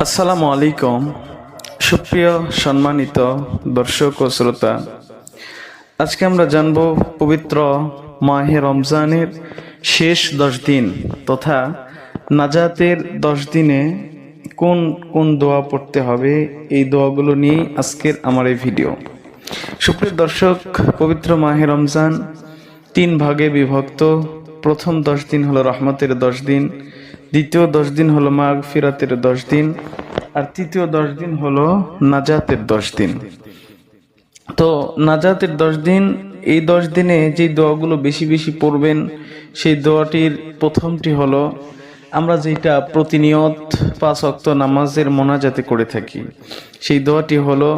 আসসালামু আলাইকুম। সুপ্রিয় সম্মানিত দর্শক ও শ্রোতা, আজকে আমরা জানব পবিত্র মাহে রমজানের শেষ 10 দিন তথা নাজাতের 10 দিনে কোন কোন দোয়া পড়তে হবে। এই দোয়াগুলো নিয়ে আজকের আমার এই ভিডিও। সুপ্রিয় দর্শক, পবিত্র মাহে রমজান 3 ভাগে বিভক্ত। প্রথম 10 দিন হলো রহমতের 10 দিন, দ্বিতীয় 10 দিন হলো মাগফিরাতের 10 দিন, আর তৃতীয় 10 দিন হলো নাজাতের 10 দিন। তো নাজাতের 10 দিন, এই 10 দিনে যে দোয়াগুলো বেশি বেশি পড়বেন সেই দোয়াটির প্রথমটি হলো আমরা যেটা প্রতিনিয়ত 5 ওয়াক্ত নামাজের মোনাজাতে করে থাকি, সেই দোয়াটি হলো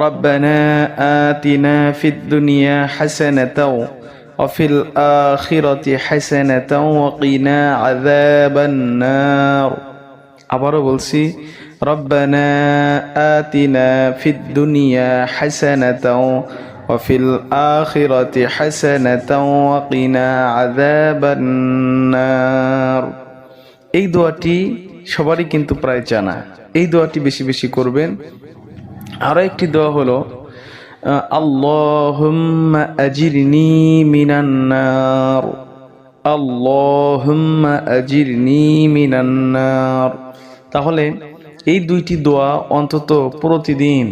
রব্বানা আতিনা ফিদ দুনিয়া হাসানাতাও ওয়াফিল আখিরাতি হাসানাতাও ওয়া কিনা আযাবান নার। আবারও বলছি, রব্বানা আতিনা ফিদ দুনিয়া হাসানাতাও ওয়াফিল আখিরাতি হাসানাতাও ওয়া কিনা আযাবান নার। এই দোয়াটি সবারই কিন্তু প্রায় জানা। এই দোয়াটি বেশি বেশি করবেন। আরো একটি দোয়া হলো আল্লাহুম্মা আজিরনি মিনান নার, আল্লাহুম্মা আজিরনি মিনান নার। তাহলে এই দুইটি দোয়া অন্তত প্রতিদিন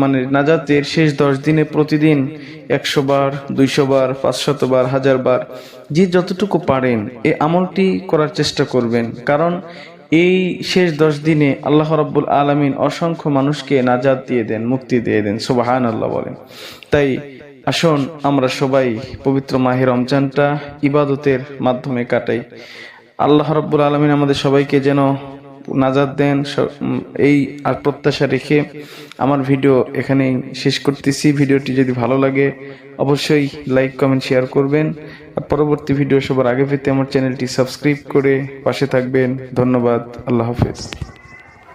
মানে নাজাতের শেষ 10 দিনে প্রতিদিন 100 বার, 200 বার, 500 বার, 1000 বার, যে যতটুকু পারেন এই আমলটি করার চেষ্টা করবেন। কারণ এই শেষ 10 দিনে আল্লাহ রাব্বুল আলামিন অসংখ্য মানুষকে নাজাত দিয়ে দেন, মুক্তি দিয়ে দেন। সুবহানাল্লাহ বলেন। তাই আসুন আমরা সবাই পবিত্র মাহে রমজানটা ইবাদতের মাধ্যমে কাটাই। আল্লাহ রাব্বুল আলামিন আমাদের সবাইকে যেন নাজাত দেন, এই আর প্রত্যাশা রেখে আমার ভিডিও এখানেই শেষ করতেছি। ভিডিওটি যদি ভালো লাগে অবশ্যই লাইক, কমেন্ট, শেয়ার করবেন। আর পরবর্তী ভিডিও সবার আগে পেতে আমার চ্যানেলটি সাবস্ক্রাইব করে পাশে থাকবেন। ধন্যবাদ। আল্লাহ হাফেজ।